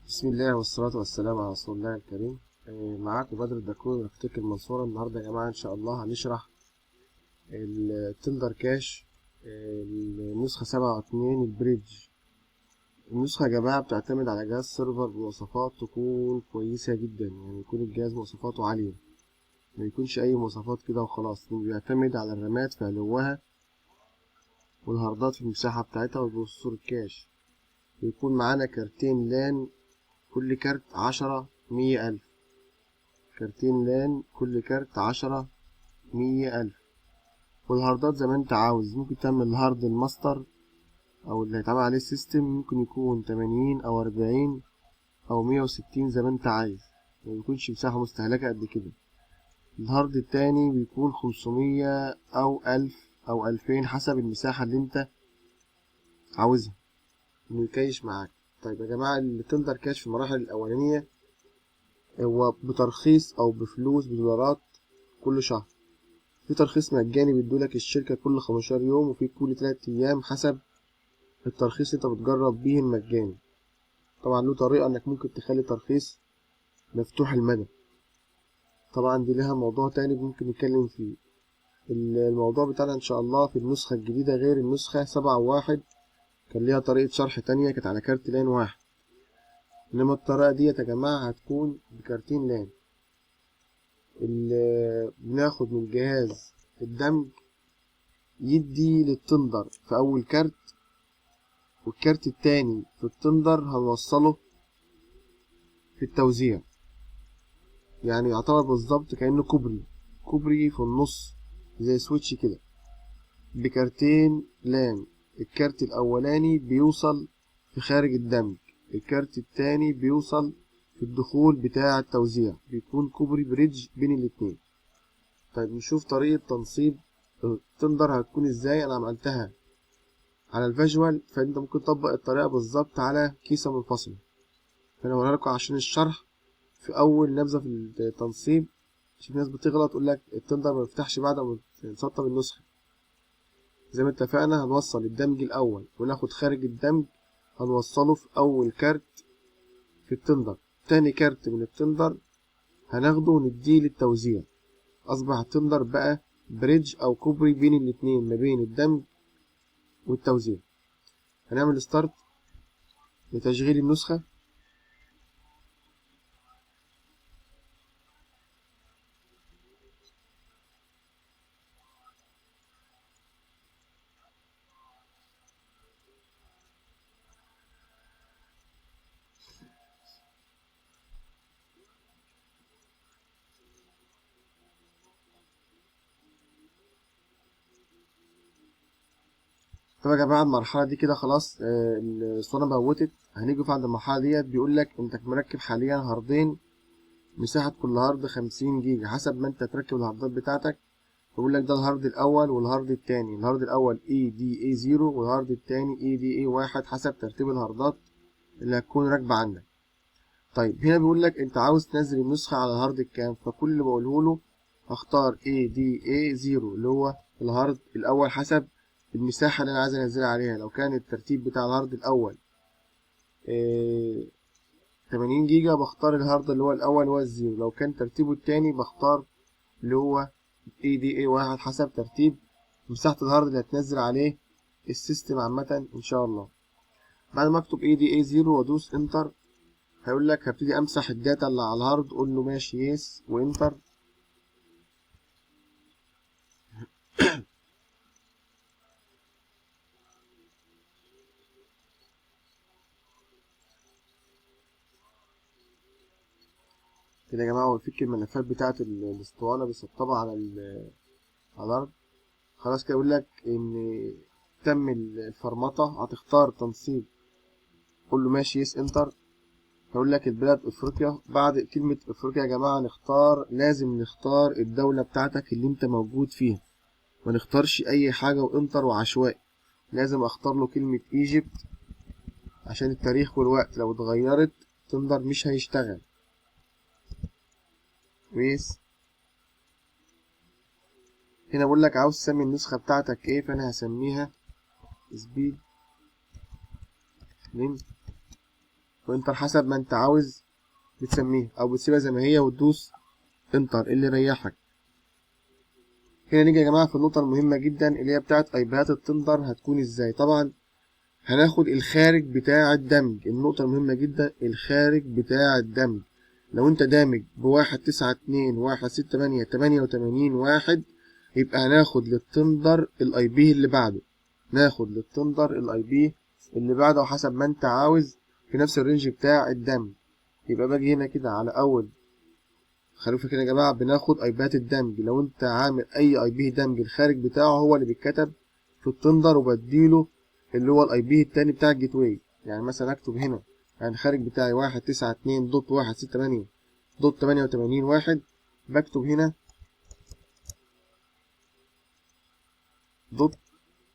بسم الله والصلاة والسلام على رسول الله الكريم. معاكم بدر الدكرور من أفتكر المنصورة. النهاردة يا جماعة إن شاء الله هنشرح التندر كاش، النسخة 7.2 البريدج. النسخة يا جماعة بتعتمد على جهاز سيرفر بمواصفات تكون كويسة جدا، يعني يكون الجهاز مواصفاته عالية، ما يكونش أي مواصفات كده وخلاص. بيعتمد على الرامات في علوها والهاردات في المساحة بتاعتها وبروسيسور الكاش. بيكون معانا كارتين لان، كل كارت 10 100 ألف. كارتين لان كل كارت 10 100 ألف. والهاردات زي ما انت عاوز، ممكن تعمل الهارد الماستر او اللي هيتعمل عليه السيستم، ممكن يكون 80 او 40 او 160 زي ما انت عايز، مبيكونش مساحة مستهلكة قد كده. الهارد التاني بيكون 500 او 1000 او 2000 حسب المساحة اللي انت عاوزها انه يكيش معاك. طيب يا جماعة، التندر كاش في المراحل الأولانية هو بترخيص أو بفلوس بدولارات كل شهر. في ترخيص مجاني بيدولك الشركة كل 15 يوم، وفي كل 3 أيام حسب الترخيص اللي انت بتجرب بيه المجاني. طبعا له طريقة انك ممكن تخلي ترخيص مفتوح المدى، طبعا دي لها موضوع تاني ممكن نتكلم فيه. الموضوع بتاعنا ان شاء الله في النسخة الجديدة غير النسخة 7.1، كان ليها طريقة شرح تانية كانت على كارت لان واحد، انما الطريقة دي يا جماعة هتكون بكارتين لان. اللي بناخد من جهاز الدمج يدي للتندر في اول كارت، والكارت التاني في التندر هنوصله في التوزيع. يعني يعتبر بالظبط كأنه كوبري في النص زي سويتش كده بكارتين لان. الكارت الأولاني بيوصل في خارج الدمج، الكارت التاني بيوصل في الدخول بتاع التوزيع، بيكون كوبري بريدج بين الاتنين. طيب نشوف طريقة تنصيب التندر هتكون ازاي. انا عملتها على الفيجوال، فانت ممكن تطبق الطريقة بالظبط على كيسة منفصلة. فانا هوريها لكم عشان الشرح. في اول نبذة في التنصيب، عشان ناس بتغلط تقول لك التندر ما بيفتحش بعد ما نسطب النسخة. زي ما اتفقنا هنوصل الدمج الاول وناخد خارج الدمج هنوصله في اول كارت في التندر. تاني كارت من التندر هناخده ونديه للتوزيع. اصبح التندر بقى بريدج او كوبري بين الاتنين، ما بين الدمج والتوزيع. هنعمل ستارت لتشغيل النسخة. طب يا جماعة المرحلة دي كده خلاص، الاسطوانة موتت. هنيجي في عند المرحلة ديت بيقول لك انت مركب حاليا هاردين، مساحة كل هارد 50 جيجا حسب ما انت تركب الهاردات بتاعتك. بيقول لك ده الهارد الأول والهارد التاني، الهارد الأول EDA0 والهارد التاني EDA1 حسب ترتيب الهاردات اللي هتكون راكبة عندك. طيب هنا بيقول لك انت عاوز تنزل النسخة على الهارد الكام، فكل اللي بقوله له هختار EDA0 اللي هو الهارد الأول حسب المساحة اللي أنا عايز أنزلها عليها. لو كان الترتيب بتاع الهارد الأول 80 جيجا بختار الهارد اللي هو الأول هو الزيرو. لو كان ترتيبه التاني بختار اللي هو EDA1 حسب ترتيب مساحة الهارد اللي هتنزل عليه السيستم عامة إن شاء الله. بعد ما أكتب EDA0 وأدوس إنتر، هيقول لك هبتدي أمسح الداتا اللي على الهارد. قول له ماشي يس وإنتر. كده يا جماعة هو بيفك الملفات بتاعة الأسطوانة بيسطبها على الهارد. خلاص كده يقول لك إن تم الفرمطة. هتختار تنصيب، قول له ماشي يس إنتر. هقول لك البلاد افريقيا. بعد كلمة افريقيا يا جماعة لازم نختار الدولة بتاعتك اللي انت موجود فيها، ما نختارش اي حاجة وانتر وعشوائي. لازم اختار له كلمة ايجيبت عشان التاريخ والوقت لو اتغيرت تندر مش هيشتغل. كويس. هنا بقول لك عاوز تسمي النسخة بتاعتك ايه، فانا هسميها سبيد لين وانتر حسب ما انت عاوز بتسميها، او بتسيبها زي ما هي وتدوس انتر اللي يريحك. هنا نيجي يا جماعه في النقطه المهمه جدا اللي هي بتاعت ايبيهات التندر هتكون ازاي. طبعا هناخد الخارج بتاع الدمج. النقطه المهمه جدا الخارج بتاع الدمج. لو انت دامج ب192.168.88 يبقى هناخد للتندر الاي بي اللي بعده، ناخد للتندر الاي بي اللي بعده حسب ما انت عاوز في نفس الرينج بتاع الدمج. يبقى باجي هنا كده على اول، خلوا كده يا جماعه بناخد ايبات الدمج. لو انت عامل اي اي بي دمج الخارج بتاعه هو اللي بيتكتب في التندر، وبديله اللي هو الاي بي التاني بتاع الجيت واي. يعني مثلا اكتب هنا يعني الخارج بتاعي 192.168.88 بكتب هنا دوت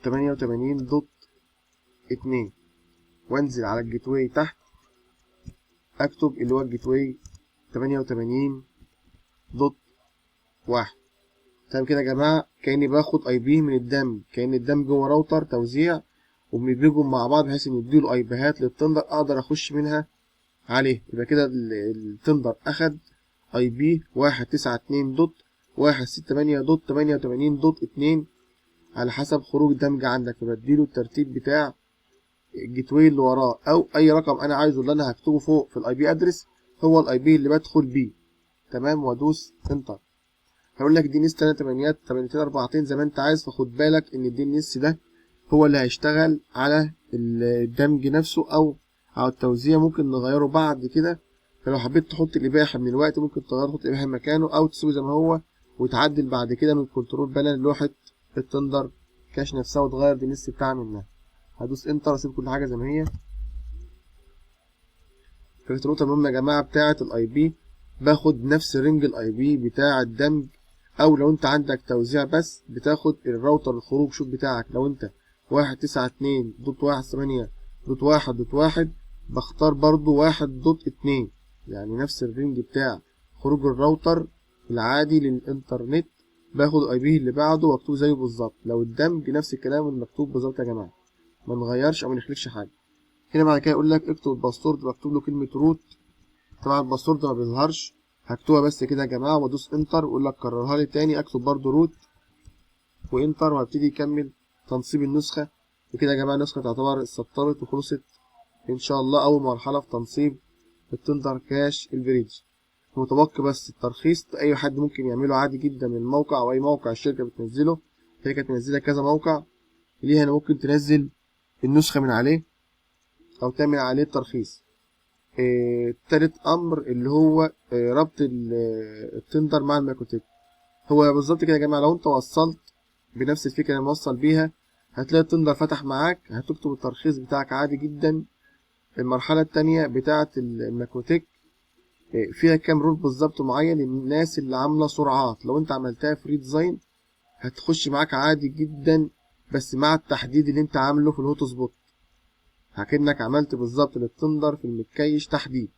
88.2 وانزل على الجيت واي تحت اكتب اللي هو الجيت واي 88.1. تمام كده يا جماعه، كاني باخد اي بي من الدمج، كان الدمج هو راوتر توزيع وبندمجهم مع بعض بحيث ان يديله اي بيهات للتندر اقدر اخش منها عليه. يبقى كده التندر اخد اي بي 192.168.88.2 على حسب خروج الدمج عندك، فبديله الترتيب بتاع الجيت واي اللي وراه او اي رقم انا عايزه اللي انا هكتبه فوق في الاي بي ادرس هو الاي بي اللي بدخل بيه. تمام، وادوس انتر. هقول لك دي ان اس 82 زي ما انت عايز، فخد بالك ان الدي ان اس ده هو اللي هيشتغل على الدمج نفسه او على التوزيع. ممكن نغيره بعد كده، فلو حبيت تحط الاباحه من الوقت ممكن تغير تحط الاباحه مكانه او تسيبه زي ما هو وتعدل بعد كده من كنترول بانل لوحه التندر كاش نفسها وتغير دي ان اس بتاعها منها. هدوس انتر واسيب كل حاجه زي ما هي. كانت النقطه المهمه يا جماعه بتاعه الاي بي، باخد نفس رينج الاي بي بتاع الدمج، او لو انت عندك توزيع بس بتاخد الراوتر الخروج شوت بتاعك. لو انت 192.168.1.1 بختار برضو 1.2، يعني نفس الرينج بتاع خروج الراوتر العادي للانترنت باخد الاي بي اللي بعده واكتبه زيه بالظبط. لو الدمج نفس الكلام المكتوب بالظبط يا جماعه، ما نغيرش او ما نخليش حاجه. هنا بعد كده يقول لك اكتب الباسورد، بكتب له كلمه روت. طبعا الباسورد ما بيظهرش، هكتبها بس كده يا جماعه وادوس انتر واقول لك كررها لي تاني. اكتب برضو روت وانتر وهبتدي يكمل تنصيب النسخه. وكده يا جماعه النسخه تعتبر اتسطرت وخلصت ان شاء الله. اول مرحله في تنصيب التندر كاش البريدج، متبقي بس الترخيص. اي حد ممكن يعمله عادي جدا من الموقع او اي موقع الشركه بتنزله. هي كانت منزله كذا موقع ليها، انا ممكن تنزل النسخه من عليه او تعمل عليه الترخيص. تالت امر اللي هو ربط التندر مع الماكوتيك. هو بالظبط كده يا جماعه، لو انت وصلت بنفس الفكره اللي موصل بيها هتلاقي التندر فتح معاك، هتكتب الترخيص بتاعك عادي جدا. المرحله التانية بتاعه الماكوتيك فيها كام رول بالظبط معين للناس اللي عامله سرعات. لو انت عملتها فري ديزاين هتخش معاك عادي جدا، بس مع التحديد اللي انت عامله في الهوت سبوت هكنك عملت بالظبط للتندر في المتكيش تحديد.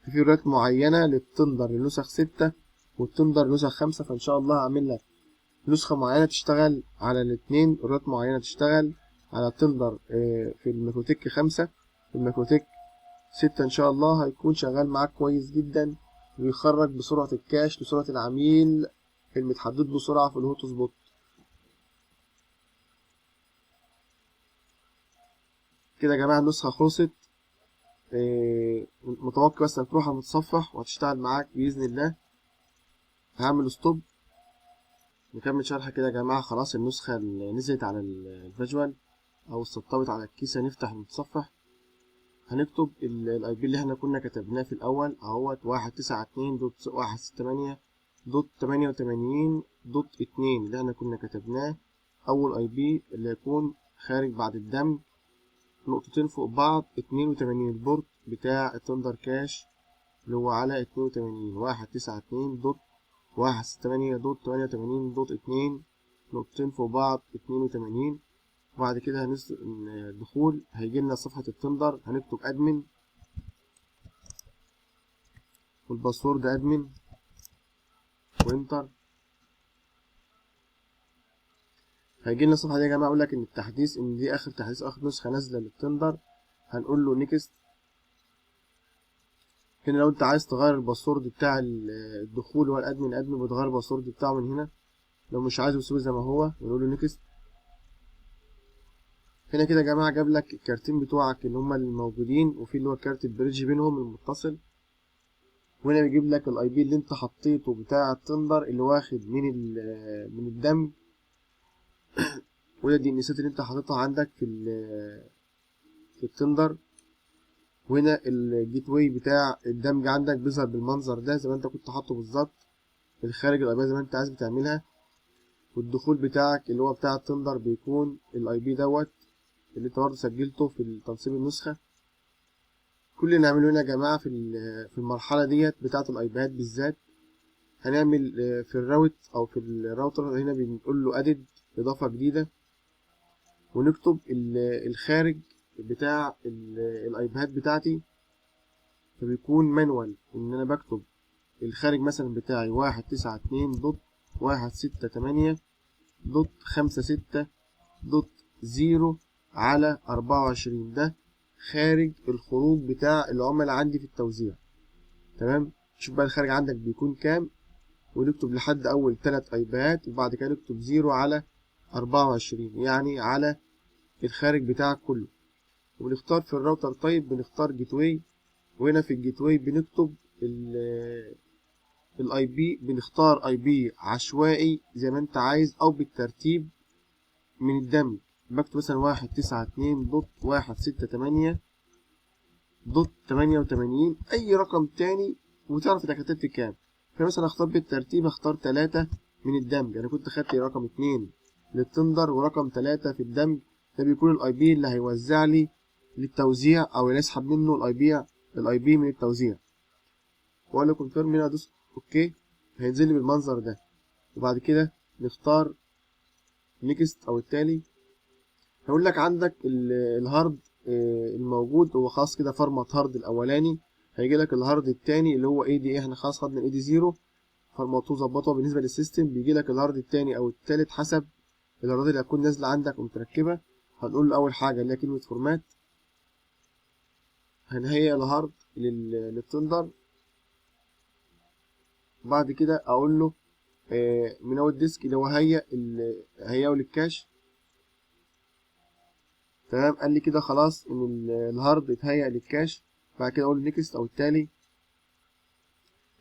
في فيديوهات معينة للتندر لنسخ 6 والتندر لنسخ 5، فإن شاء الله هعمل لك نسخة معينة تشتغل على الاتنين، فيديوهات معينة تشتغل على التندر في الميكروتك 5. في الميكروتك 6 إن شاء الله هيكون شغال معاك كويس جدا ويخرج بسرعة الكاش لسرعة العميل المتحدد له سرعة في الهوت سبوت. كده يا جماعة النسخة خلصت. متوقع بس انك تروح على المتصفح وهتشتغل معاك بإذن الله. هعمل ستوب نكمل شرح كده يا جماعة. خلاص النسخة اللي نزلت على الفيجوال أو استطبت على الكيسة. نفتح المتصفح، هنكتب الاي بي اللي احنا كنا كتبناه في الأول اهوت 192.168.88.2 اللي احنا كنا كتبناه. أول اي بي اللي هيكون خارج بعد الدمج نقطتين فوق بعض 82 البورت بتاع التندر كاش اللي هو على 82.168.168.88.2 نقطتين فوق بعض 82. وبعد كده الدخول هيجيلنا صفحة التندر، هنكتب ادمن والباسورد ادمن وانتر. هيجيلنا الصفحة دي يا جماعة اقول لك ان التحديث ان دي اخر تحديث اخر نسخة نازلة للتندر. هنقول له نيكست هنا لو انت عايز تغير الباسورد بتاع الدخول اللي هو الادمن بتغير الباسورد بتاعه من هنا. لو مش عايزه تسيبه زي ما هو ونقول له نيكست. هنا كده يا جماعه جاب لك الكارتين بتوعك اللي هما الموجودين، وفي اللي هو كارت البريدج بينهم المتصل. وهنا بيجيب لك الاي بي اللي انت حطيته بتاع التندر اللي واخد من الدمج، وهنا دي النسات اللي انت حاططها عندك في التندر. وهنا الجيت واي بتاع الدمج عندك بيظهر بالمنظر ده زي ما انت كنت حاطه بالظبط. الخارج الاي بي زي ما انت عايز بتعملها. والدخول بتاعك اللي هو بتاع التندر بيكون الاي بي دوت اللي انت برضه سجلته في تنصيب النسخة. كل اللي نعمله هنا يا جماعة في المرحلة ديت بتاعة الايباد بالذات، هنعمل في الراوت او في الراوتر هنا بنقول له ادد اضافة جديدة، ونكتب الخارج بتاع الايباد بتاعتي. فبيكون مانوال ان انا بكتب الخارج مثلا بتاعي 192.168.56.0 على 24. ده خارج الخروج بتاع العملاء عندي في التوزيع. تمام. شوف بقى الخارج عندك بيكون كام، ونكتب لحد اول 3 ايبات، وبعد كده نكتب 0 على 24، يعني على الخارج بتاعك كله. وبنختار في الراوتر طيب بنختار جيت واي، وهنا في الجيت واي بنكتب الاي بي، بنختار اي بي عشوائي زي ما انت عايز او بالترتيب من الدمج. بكتب مثلا 192.168.88 اي رقم تاني وتعرف انك كتبت كام. فمثلا اختار بالترتيب، اختار 3 من الدمج. انا كنت خدت رقم 2 للتندر ورقم 3 في الدمج. ده بيكون الاي بي اللي هيوزع لي للتوزيع او اللي يسحب منه الاي بي من التوزيع. واقول له كونفيرم هنا، ادوس اوكي، هينزل لي بالمنظر ده. وبعد كده نختار نيكست او التالي. هيقول لك عندك الهارد الموجود هو خلاص كده فورمات هارد الاولاني. هيجي لك الهارد التاني اللي هو اي دي احنا خلاص خدنا اي دي 0 فورماتوه ظبطه بالنسبه للسيستم. بيجي لك الهارد التاني او التالت حسب الهاردات اللي هتكون نازله عندك ومتركبه. هنقول له اول حاجه اللي هي كلمه فورمات، هنهيئ الهارد للتندر. بعد كده اقول له من اول ديسك اللي هو هيئه للكاش. تمام. قال لي كده خلاص ان الهارد اتهيأ للكاش. بعد كده اقول نيكست او التالي.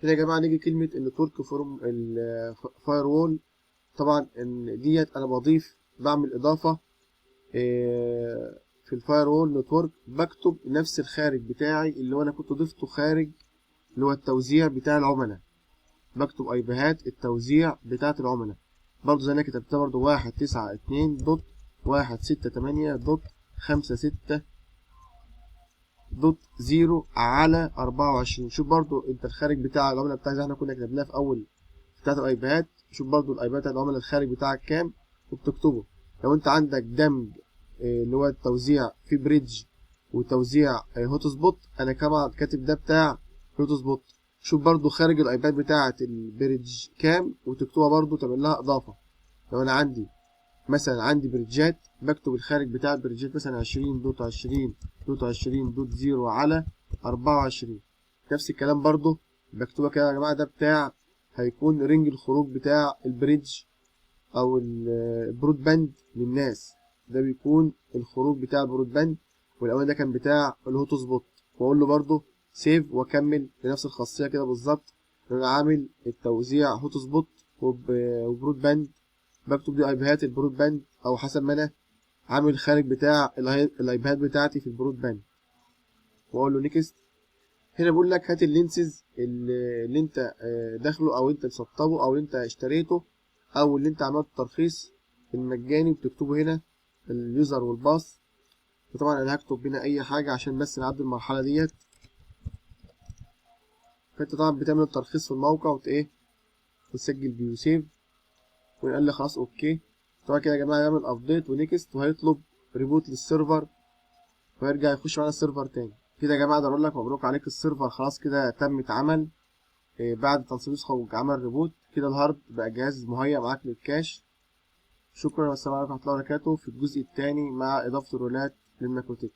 هنا يا جماعه نيجي كلمه النتورك فورم الفاير وول. طبعا ان ديت انا بعمل اضافه في الفاير وول نتورك. بكتب نفس الخارج بتاعي اللي هو انا كنت ضفته خارج اللي هو التوزيع بتاع العملاء. بكتب ايبيهات التوزيع بتاعه العملاء برضه زي ما كتبتها برضه 192.168.56.0 على 24. شوف برضه انت الخارج بتاع العملاء بتاعك زي احنا كنا كتبناه في اول بتاعت الايبيهات. شوف برضه الايبيهات بتاعت العملاء الخارج بتاعك كام وبتكتبه. لو انت عندك دمج اللي هو التوزيع في بريدج وتوزيع هوت سبوت، انا كمان كاتب ده بتاع هوت سبوت. شوف برضو خارج الايباد بتاعة البريدج كام وتكتبها برضو تعمل لها اضافة. لو انا عندي بريدجات بكتب الخارج بتاع البريدجات مثلا 20.20.20.0 على 24. نفس الكلام برضو بكتبها كده يا جماعة. ده بتاع هيكون رينج الخروج بتاع البريدج او البرود باند للناس. ده بيكون الخروج بتاع البرود باند، والاول ده كان بتاع الهوت سبوت. واقول له برضو سيف واكمل بنفس الخاصيه كده بالظبط. انا عامل التوزيع هوت سبوت وبرود باند. بكتب دي ايبيهات البرود باند او حسب ما انا عامل الخارج بتاع الايبيهات بتاعتي في البرود باند. واقول له نيكست. هنا بقول لك هات اللينسز اللي انت داخله او انت مسطبه او اللي انت اشتريته او اللي انت عملت ترخيص المجاني، بتكتبه هنا اليوزر والباص. وطبعا انا هكتب هنا اي حاجه عشان بس نعدي المرحله ديت. فانت طبعا بتعمل الترخيص في الموقع وتسجل بيه وسيف. ونقول لي خلاص اوكي. طبعا كده يا جماعه يعمل ابديت ونيكست، وهيطلب ريبوت للسيرفر ويرجع يخش معانا السيرفر تاني. كده يا جماعه ده اقول لك مبروك عليك، السيرفر خلاص كده تم اتعمل بعد تنصيب نسخه وعمل ريبوت. كده الهارد بقى جهاز مهيأ معاك للكاش. شكرا والسلام عليكم ورحمه الله وبركاته. في الجزء الثاني مع اضافه الرولات للماكروتك.